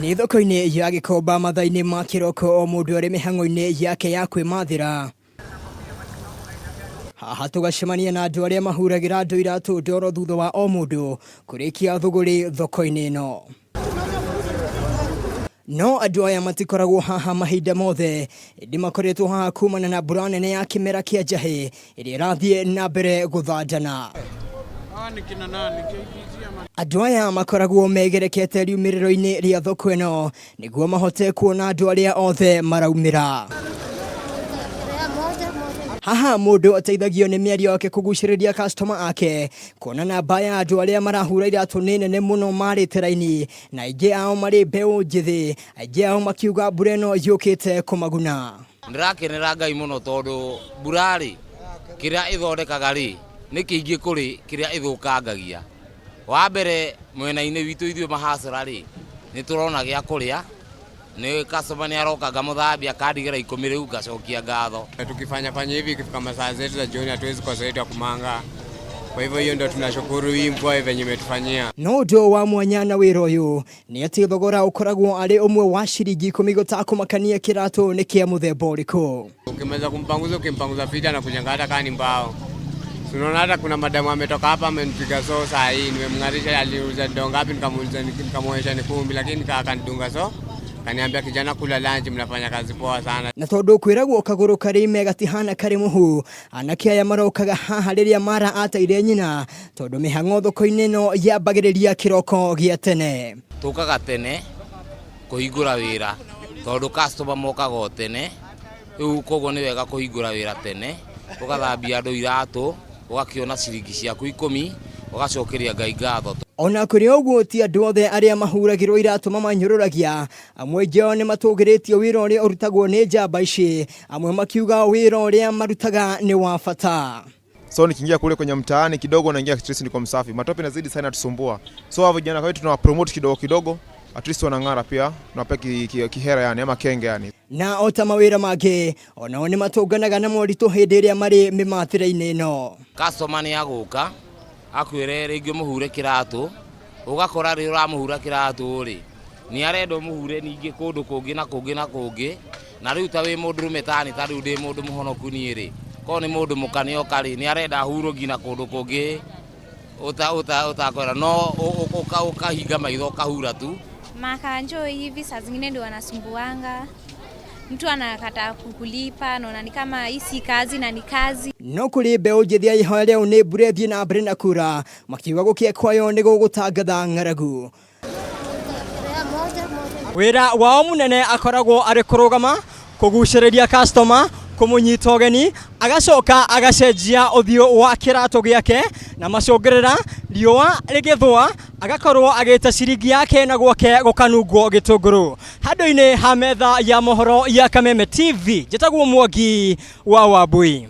Nĩ thoko-inĩ ya Gĩkomba mathaa-inĩ ma kĩroko o mũndũ arĩ mĩhang'o-inĩ yake ya kwĩmathĩra. Haha tũgacemania na andũ arĩa mahuragĩra andũ iratũ ndoro thutha wa o mũndũ kũrĩkia thũgũrĩ thoko-inĩ ĩno. No andũ aya matikoragwo haha mahinda mothe, ĩndĩ makoretwo haha kumana na mbura nene ya kĩmera kĩa njahĩ ĩrĩa ĩrathiĩ na mbere gũthandana. Andũ aya makoragwo megerekete riumĩrĩro-inĩ rĩa thoko ĩno nĩguo mahote kuona andũ arĩa othe maraumĩra. Haha mũndũ ateithagio nĩ mĩario yake kũgucĩrĩria customer ake, kuona namba ya andũ arĩa marahura iratũ nĩ nene mũno marĩte raini, na aingĩ ao marĩ mbeũ njĩthĩ, aingĩ ao makiuga mbura ĩno yũkĩte kũmaguna. Ndĩrakenera Ngai mũno tondũ mbura rĩ, kĩrĩa ĩthondekaga rĩ nĩ kĩingĩ kũrĩ kĩrĩa ĩthũkangagia. Wa mbere mwena-inĩ witũ ithuĩ mahacũra rĩ, nĩ tũrona gĩa kũrĩa, ni customer ni aroka ngamuthambia kadigera 10 rĩu ngacokia ngatho. Tukifanya hivi ikifika masaa zetu za jioni hatuwezi kosa kumanga. Kwa hivyo hiyo ndio tunashukuru hii mvua venye imetufanyia. No ũndũ wa mwanya na wĩra ũyũ nĩ atĩ thogora ũkoragwo arĩ ũmwe wa ciringi 10 gũtakũmakania kĩratũ nĩ kĩa mũthemba ũrĩkũ. Ukimaliza kumpanguza fita na kunyanga hata kani mbao. Tunaona hata kuna madamu ametoka hapa amenipiga so saa hii nimemngarisha aliuza ndonga ngapi nikamwonyesha ni 10 lakini akanidunga so. Kaniambia kijana kula lunch mnafanya kazi poa sana. Na tondũ kwĩragwo kagũrũ karĩ ime gatihana karĩ mũhu, anake aya marokaga haha rĩrĩa mara ateire nyina tondũ mĩhang'o thoko-inĩ ĩno yambagĩrĩria kĩroko gĩa tene. Tũkaga tene kũhingũra wĩra tondũ customer mokaga o tene, rĩu koguo nĩ wega kũhingũra wĩra tene, ũgathambia andũ iratũ, ũgakĩona ciringi ciaku 10, ũgacokeria Ngai ngatho. Ona kũrĩ ũguo ti andũ othe arĩa mahuragĩrwo iratũ mamanyũrũragia, amwe njao nĩ matũgĩrĩtio wĩra ũrĩa ũrutagwo nĩ njamba ici, amwe makiuga wĩra ũrĩa marutaga nĩ wa bata. So nikiingia kule kwenye mtaani kidogo naingia stress ni kwa msafi. Matope nazidi sana tusumbua. So hao vijana wetu tunawapromote kidogo kidogo, at least wanang'ara pia, tunapea kihera yani ama kenge yani. Na ota mawĩra mangĩ onao nĩ matũnganaga na moritũ hĩndĩ ĩrĩa marĩ mĩmathĩra-inĩ ĩno. Customer nĩ agũka akwĩre rĩngĩ mũhure kĩratũ, ũgakora rĩrĩa ũramũhura kĩratũ rĩ nĩ arenda mũhure ningĩ kũndũ kũngĩ na kũngĩ na kũngĩ, na rĩu ta wĩ mũndũ rũmetani ta rĩu ndĩ mũndũ mũhonoku niĩ rĩ, ko nĩ mũndũ mũkanio karĩ nĩ arenda hurwo nginya kũndũ kũngĩ utakwenda no ukahinga maitho ukahura tu. Makanjo hivi saa zingine ndio wanasumbuanga. Mtu anakata kukulipa, naona ni kama hii si kazi na ni kazi. No kũrĩ mbeũ njĩthĩ ya ihoya rĩu nĩ mbura ĩthiĩ na mbere na kura, makiuga gũkĩa kwayo nĩ gũgũtangatha ng'aragu. Wĩra wao mũnene akoragwo arĩ kũrũgama, kũgucĩrĩria customer, kũmũnyita ũgeni, agacoka agacenjia ũthiũ wa kĩratũ gĩake na macũngĩrĩra riũa rĩgĩthũa, agakorwo agĩta ciringi yake na gwake gũkanungwo gĩtũngũrũ. Handũ-inĩ ha metha ya mohoro ya Kameme TV, njĩtagwo Mwangi wa Wambui.